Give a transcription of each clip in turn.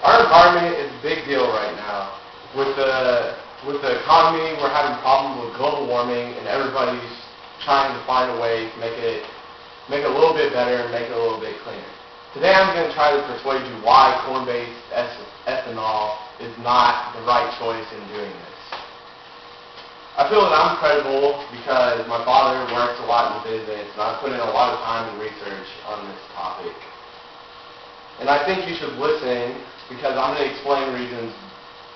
Our environment is a big deal right now. With the economy, we're having problems with global warming, and everybody's trying to find a way to make it a little bit better and make it a little bit cleaner. Today I'm going to try to persuade you why corn-based ethanol is not the right choice in doing this. I feel that I'm credible because my father works a lot in business, and I've put in a lot of time and research on this topic. And I think you should listen because I'm going to explain reasons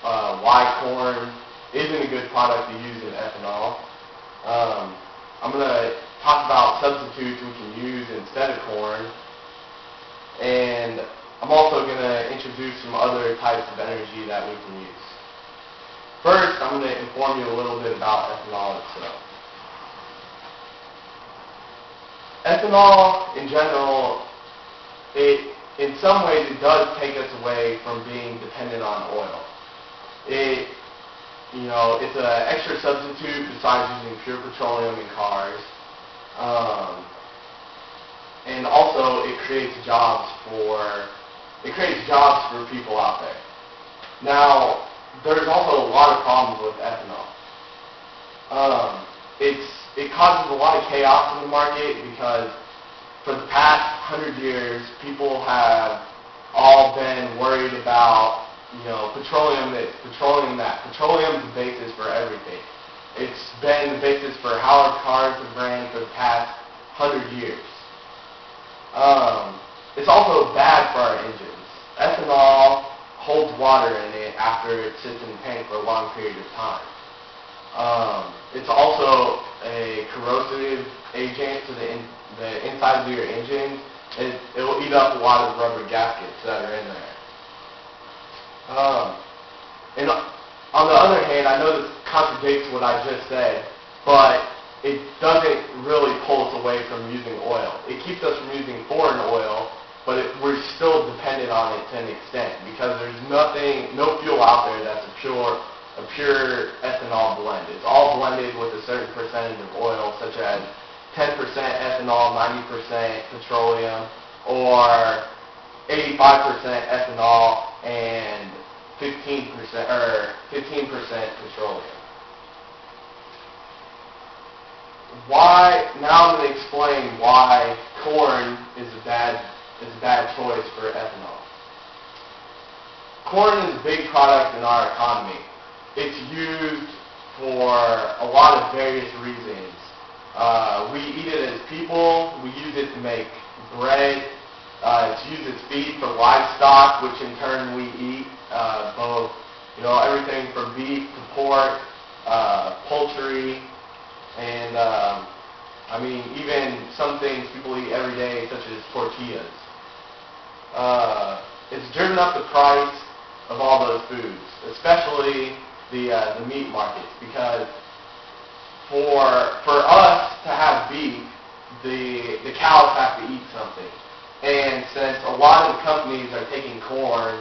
why corn isn't a good product to use in ethanol. I'm going to talk about substitutes we can use instead of corn. And I'm also going to introduce some other types of energy that we can use. First, I'm going to inform you a little bit about ethanol itself. Ethanol, in general, in some ways, it does take us away from being dependent on oil. It's an extra substitute besides using pure petroleum in cars. And also, it creates jobs for people out there. Now, there's also a lot of problems with ethanol. It causes a lot of chaos in the market because for the past 100 years, people have all been worried about, petroleum this, petroleum that. Petroleum is the basis for everything. It's been the basis for how our cars have ran for the past 100 years. It's also bad for our engines. Ethanol holds water in it after it sits in the tank for a long period of time. It's also a corrosive agent to the inside of your engine. It will eat up a lot of rubber gaskets that are in there. And on the other hand, I know this contradicts what I just said, but it doesn't really pull us away from using oil. It keeps us from using foreign oil, but we're still dependent on it to an extent because there's no fuel out there that's a pure ethanol blend. It's all blended with a certain percentage of oil, such as 10% ethanol, 90% petroleum, or 85% ethanol and 15% petroleum. Now I'm going to explain why corn is a bad choice for ethanol. Corn is a big product in our economy. It's used for a lot of various reasons. We eat it as people. We use it to make bread. It's used as feed for livestock, which in turn we eat. Both, everything from beef to pork, poultry, and even some things people eat every day, such as tortillas. It's driven up the price of all those foods, especially the meat markets, because for us to have beef, the cows have to eat something. And since a lot of the companies are taking corn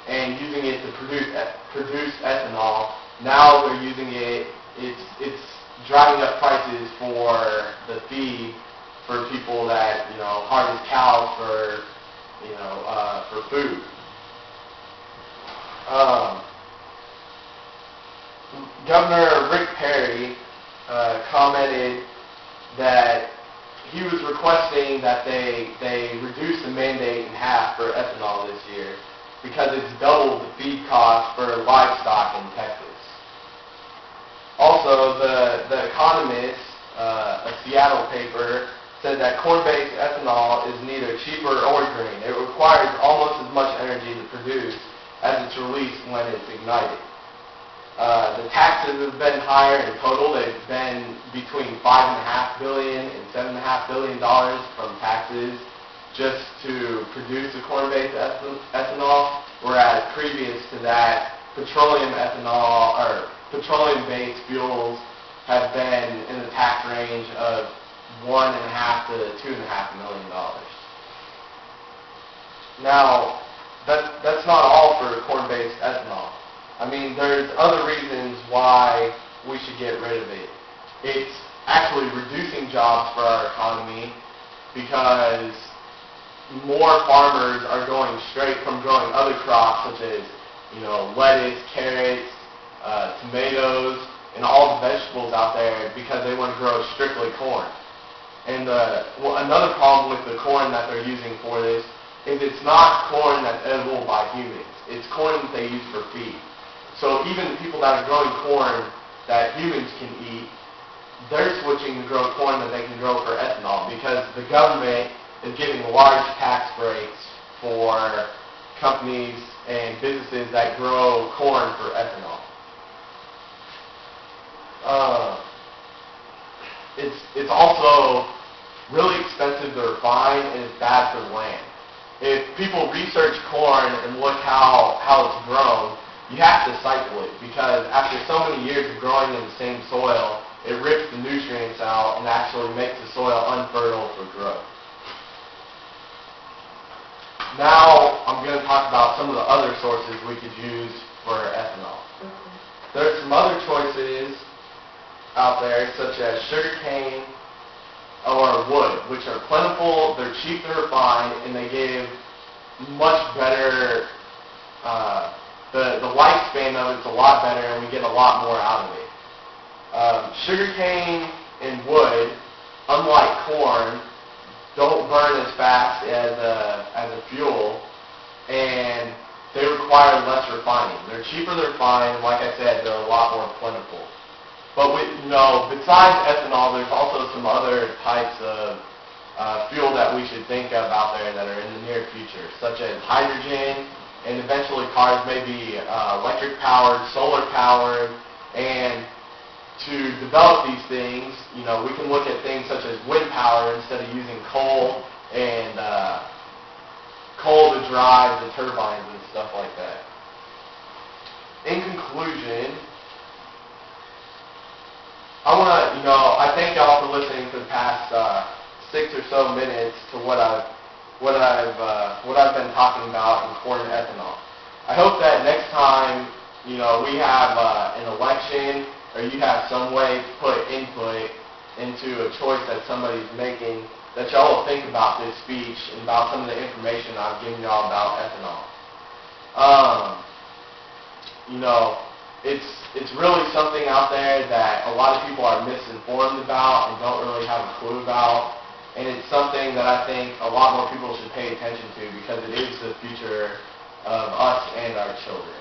and using it to produce ethanol, now they're using it. It's driving up prices for the feed for people that harvest cows for food. Governor Rick Perry commented that he was requesting that they reduce the mandate in half for ethanol this year because it's doubled the feed cost for livestock in Texas. Also, the Economist, a Seattle paper, said that corn-based ethanol is neither cheaper or green. It requires almost as much energy to produce as it's released when it's ignited. The taxes have been higher in total. They've been between $5.5 billion and $7.5 billion from taxes just to produce the corn-based ethanol, whereas previous to that, petroleum-based fuels have been in the tax range of $1.5 to $2.5 million. Now, that's not all for corn-based ethanol. There's other reasons why we should get rid of it. It's actually reducing jobs for our economy. because more farmers are going straight from growing other crops such as, lettuce, carrots, tomatoes, and all the vegetables out there because they want to grow strictly corn. And another problem with the corn that they're using for this is it's not corn that's edible by humans. It's corn that they use for feed. So even people that are growing corn that humans can eat, they're switching to grow corn that they can grow for ethanol because the government is giving large tax breaks for companies and businesses that grow corn for ethanol. It's also really expensive to refine and it's bad for the land. If people research corn and look how it's grown, you have to cycle it because after so many years of growing in the same soil, it rips the nutrients out and actually makes the soil unfertile for growth. Now I'm going to talk about some of the other sources we could use for ethanol. There's some other choices out there such as sugarcane or wood, which are plentiful, they're cheap to refine, and they give much better, the lifespan of it's a lot better and we get a lot more out of it. Sugarcane and wood, unlike corn, don't burn as fast as a fuel, and they require less refining. They're cheaper to refine, like I said, they're a lot more plentiful. But besides ethanol, there's also some other types of fuel that we should think of out there that are in the near future, such as hydrogen, and eventually cars may be electric powered, solar powered, and to develop these things, we can look at things such as wind power instead of using coal and coal to drive the turbines and stuff like that. In conclusion, I thank y'all for listening for the past 6 or so minutes to what I've been talking about in corn ethanol. I hope that next time, we have an election or you have some way to put input into a choice that somebody's making, that y'all will think about this speech and about some of the information I've given y'all about ethanol. It's really something out there that a lot of people are misinformed about and don't really have a clue about, and it's something that I think a lot more people should pay attention to because it is the future of us and our children.